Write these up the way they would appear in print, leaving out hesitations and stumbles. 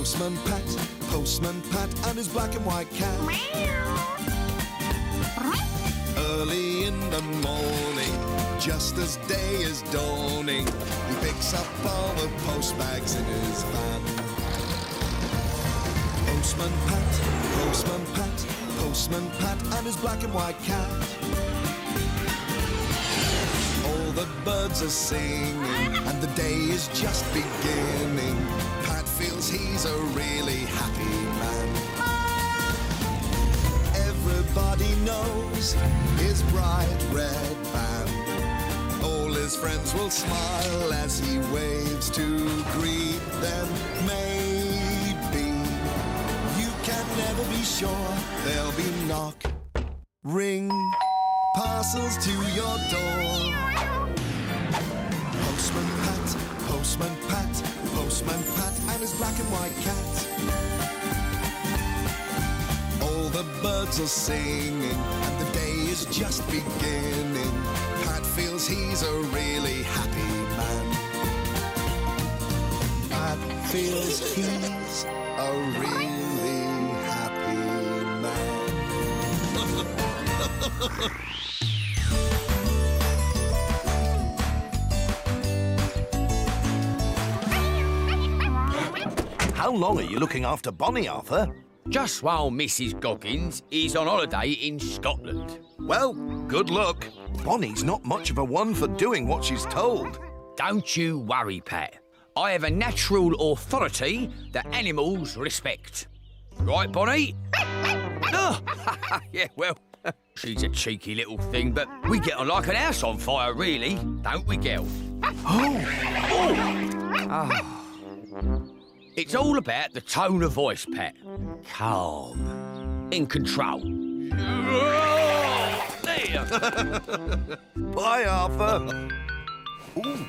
Postman Pat and his black and white cat. Early in the morning, just as day is dawning, he picks up all the post bags in his van. Postman Pat and his black and white cat. All the birds are singing and the day is just beginning. Pat feels he's a really happy man. Everybody knows his bright red band. All his friends will smile as he waves to greet them. Maybe you can never be sure there'll be knock, ring, parcels to your door. Postman Pat and his black and white cat. All the birds are singing and the day is just beginning. Pat feels he's a really happy man. Pat feels he's a really happy man. How long are you looking after Bonnie, Arthur? Just while Mrs. Goggins is on holiday in Scotland. Well, good luck. Bonnie's not much of a one for doing what she's told. Don't you worry, Pat. I have a natural authority that animals respect. Right, Bonnie? Oh, yeah, well, she's a cheeky little thing, but we get on like an house on fire, really, don't we, girl? Oh! It's all about the tone of voice, Pat. Calm. In control. There. Bye, Arthur. Ooh.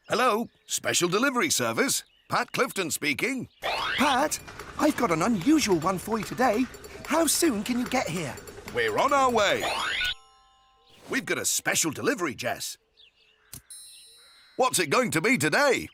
Hello, special delivery service. Pat Clifton speaking. Pat, I've got an unusual one for you today. How soon can you get here? We're on our way. We've got a special delivery, Jess. What's it going to be today?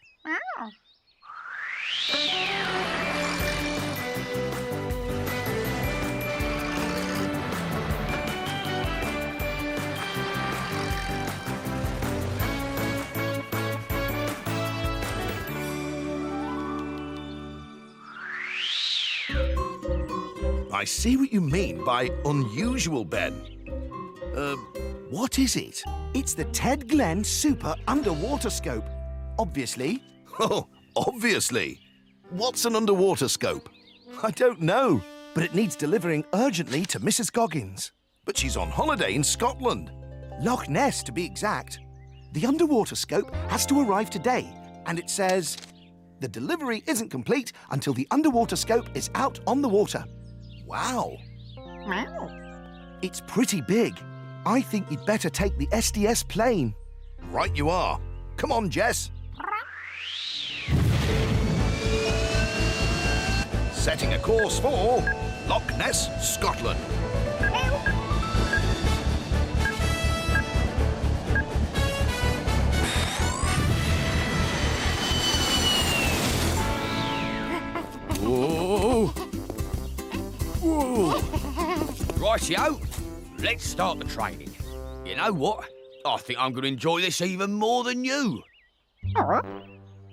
I see what you mean by unusual, Ben. What is it? It's the Ted Glenn Super Underwater Scope. Obviously. Oh, obviously. What's an underwater scope? I don't know, but it needs delivering urgently to Mrs. Goggins. But she's on holiday in Scotland. Loch Ness, to be exact. The underwater scope has to arrive today, and it says, the delivery isn't complete until the underwater scope is out on the water. Wow. It's pretty big. I think you'd better take the SDS plane. Right you are. Come on, Jess. Setting a course for Loch Ness, Scotland. Whoa. Whoa. Rightio, let's start the training. You know what? I think I'm going to enjoy this even more than you.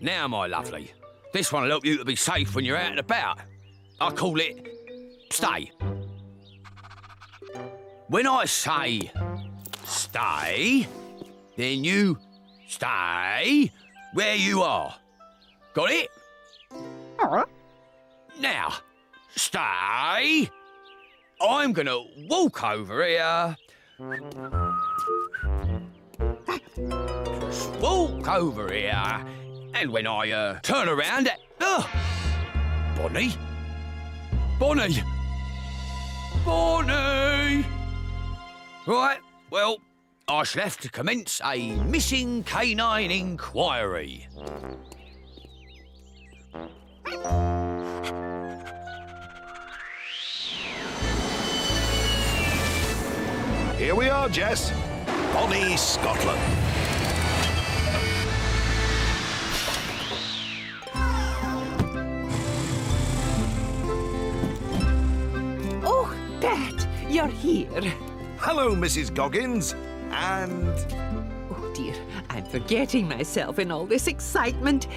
Now, my lovely, this one will help you to be safe when you're out and about. I call it stay. When I say stay, then you stay where you are. Got it? Now, stay. I'm going to walk over here. Just walk over here. And when I turn around... Bonnie? Bonnie! Bonnie! Right, well, I shall have to commence a missing canine inquiry. Here we are, Jess. Bonnie, Scotland. you're here. Hello, Mrs. Goggins. And... Oh, dear, I'm forgetting myself in all this excitement.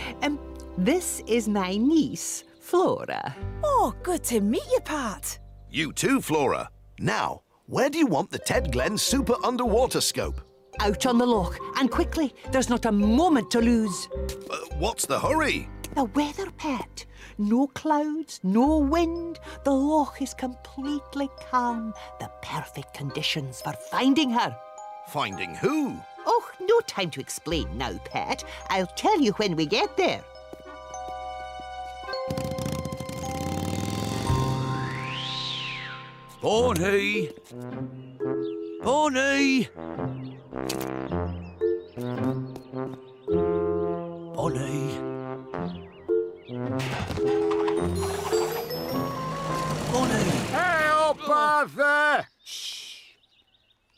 This is my niece, Flora. Oh, good to meet you, Pat. you too, Flora. Now, where do you want the Ted Glen Super Underwater Scope? Out on the loch, and quickly. There's not a moment to lose. What's the hurry? The weather, Pet. No clouds, no wind. The loch is completely calm. The perfect conditions for finding her. Finding who? Oh, no time to explain now, Pet. I'll tell you when we get there. Bonnie! Bonnie! Bonnie! Bonnie! Help, Arthur! Shh!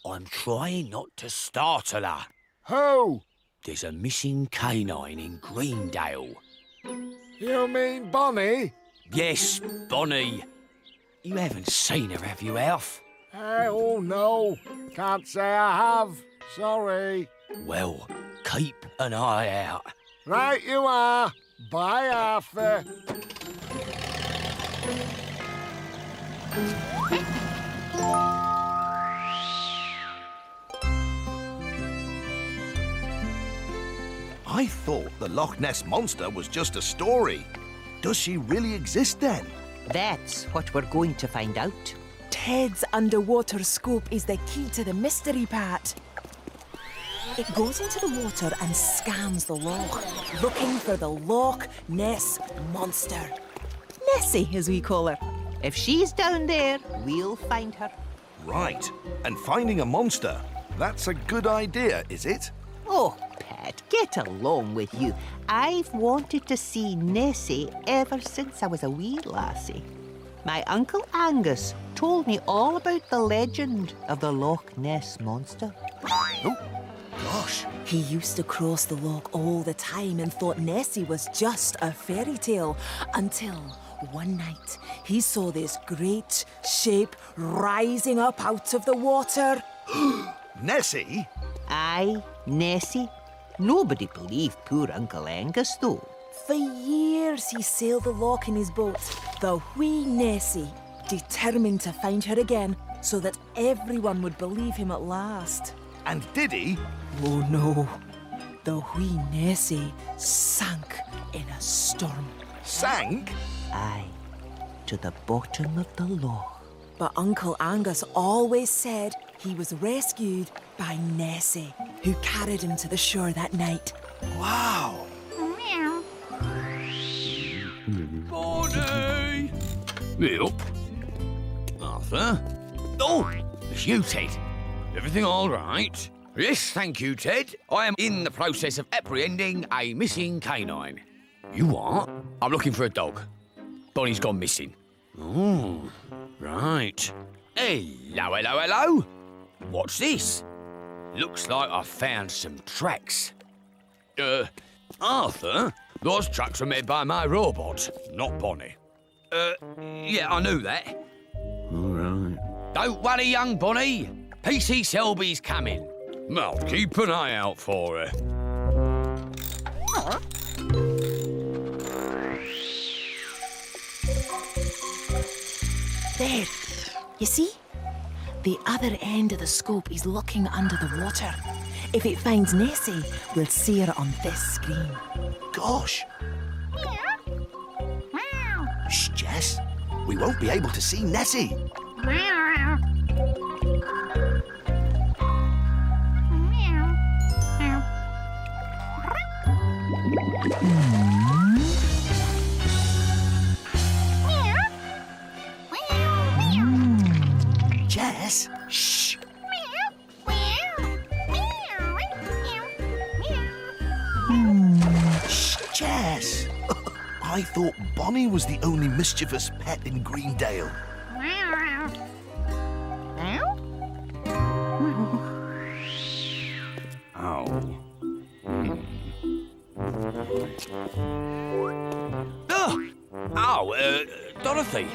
I'm trying not to startle her. Who? There's a missing canine in Greendale. You mean Bonnie? Yes, Bonnie. You haven't seen her, have you, Alf? Oh, no. Can't say I have. Sorry. Well, keep an eye out. Right you are. Bye, Arthur. I thought the Loch Ness Monster was just a story. Does she really exist then? That's what we're going to find out. Ted's underwater scope is the key to the mystery, Pat. It goes into the water and scans the loch, looking for the Loch Ness Monster. Nessie, as we call her. If she's down there, we'll find her. Right. And finding a monster. That's a good idea, is it? Oh, Pat, get along with you. I've wanted to see Nessie ever since I was a wee lassie. My Uncle Angus told me all about the legend of the Loch Ness Monster. Oh, gosh. He used to cross the loch all the time and thought Nessie was just a fairy tale until one night he saw this great shape rising up out of the water. Nessie? Aye, Nessie. Nobody believed poor Uncle Angus, though. For years he sailed the loch in his boat, the wee Nessie, determined to find her again so that everyone would believe him at last. And did he? Oh no, the wee Nessie sank in a storm. Sank? Aye, to the bottom of the loch. But Uncle Angus always said he was rescued by Nessie, who carried him to the shore that night. Wow. Bonnie! Milk? Arthur? Oh, it's you, Ted. Everything all right? Yes, thank you, Ted. I am in the process of apprehending a missing canine. You are? I'm looking for a dog. Bonnie's gone missing. Oh, right. Hello. What's this? Looks like I found some tracks. Arthur, those tracks were made by my robot, not Bonnie. Yeah, I knew that. All right. Don't worry, young Bonnie. PC Selby's coming. I'll keep an eye out for her. There, you see? The other end of the scope is looking under the water. If it finds Nessie, we'll see her on this screen. Gosh. Shh, Jess. We won't be able to see Nessie. Jess, shh. Shh, Jess. I thought Bonnie was the only mischievous pet in Greendale. Oh. Dorothy.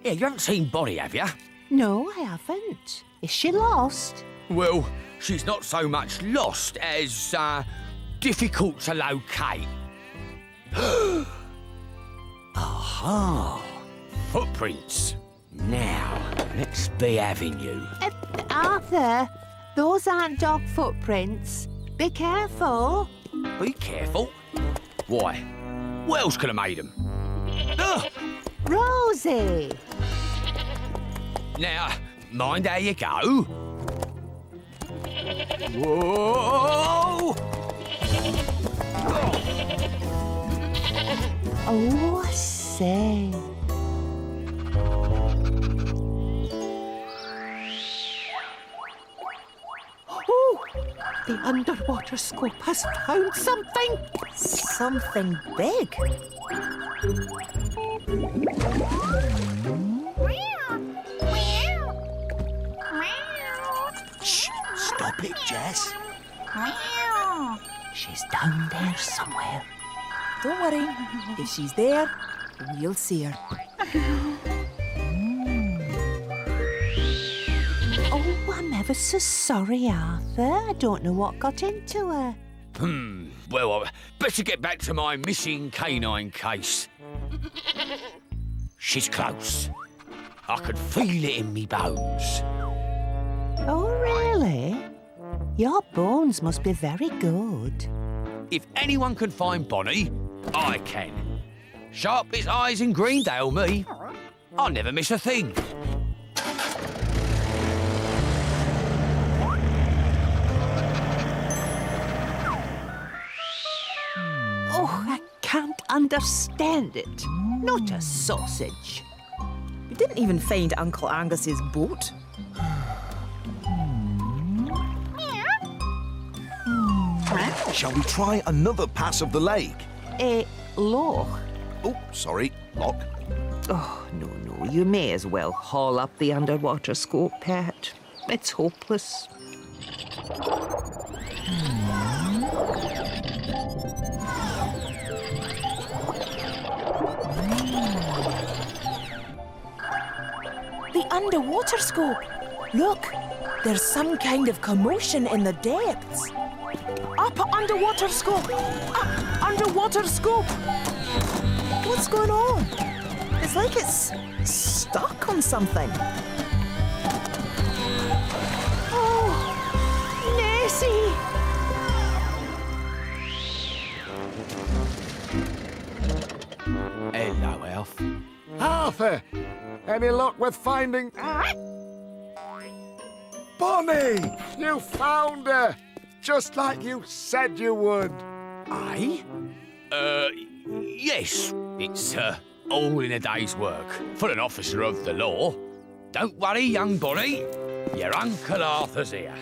Yeah, you haven't seen Bonnie, have you? No, I haven't. Is she lost? Well, she's not so much lost as, difficult to locate. Aha! Footprints. Now, let's be having you. Arthur, those aren't dog footprints. Be careful. Be careful. Why? What else could have made them? Rosie! Now, mind how you go. Whoa! Oh, I say. Oh, the underwater scope has found something. Something big. Shh! Stop it, Jess. She's down there somewhere. Don't worry. If she's there, we'll see her. Oh, I'm ever so sorry, Arthur. I don't know what got into her. Well, I better get back to my missing canine case. She's close. I could feel it in me bones. Oh, really? Your bones must be very good. If anyone can find Bonnie, I can. Sharp as eyes in Greendale, me. I'll never miss a thing. Oh, I can't understand it. Not a sausage. We didn't even find Uncle Angus's boat. Shall we try another pass of the lake? Loch. Oh, sorry, Loch. Oh, no, you may as well haul up the underwater scope, Pat. It's hopeless. The underwater scope. Look, there's some kind of commotion in the depths. Up, underwater scope! Up, underwater scope! What's going on? It's like it's stuck on something. Oh, Nessie! Hello, Elf. Arthur, any luck with finding... Bonnie! You found her! Just like you said you would. Aye? Yes. It's, all in a day's work for an officer of the law. Don't worry, young Bonnie. Your Uncle Arthur's here.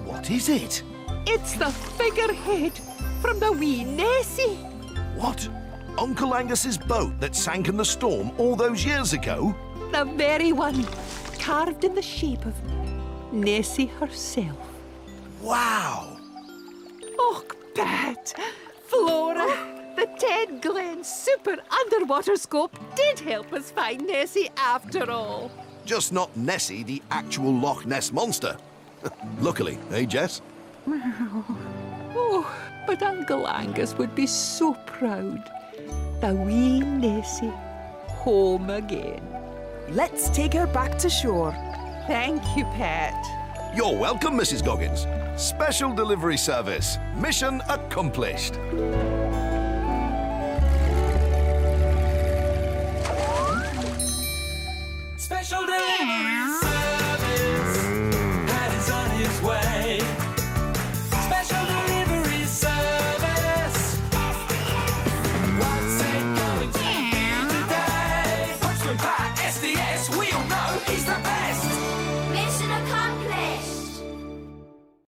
What is it? It's the figurehead from the wee Nessie. What? Uncle Angus's boat that sank in the storm all those years ago? The very one, carved in the shape of Nessie herself. Wow! Oh, Pat, Flora, the Ted Glen Super Underwater Scope did help us find Nessie after all. Just not Nessie, the actual Loch Ness monster. Luckily, eh, Jess? Oh, but Uncle Angus would be so proud. The wee Nessie, home again. Let's take her back to shore. Thank you, Pat. You're welcome, Mrs. Goggins. Special delivery service. Mission accomplished.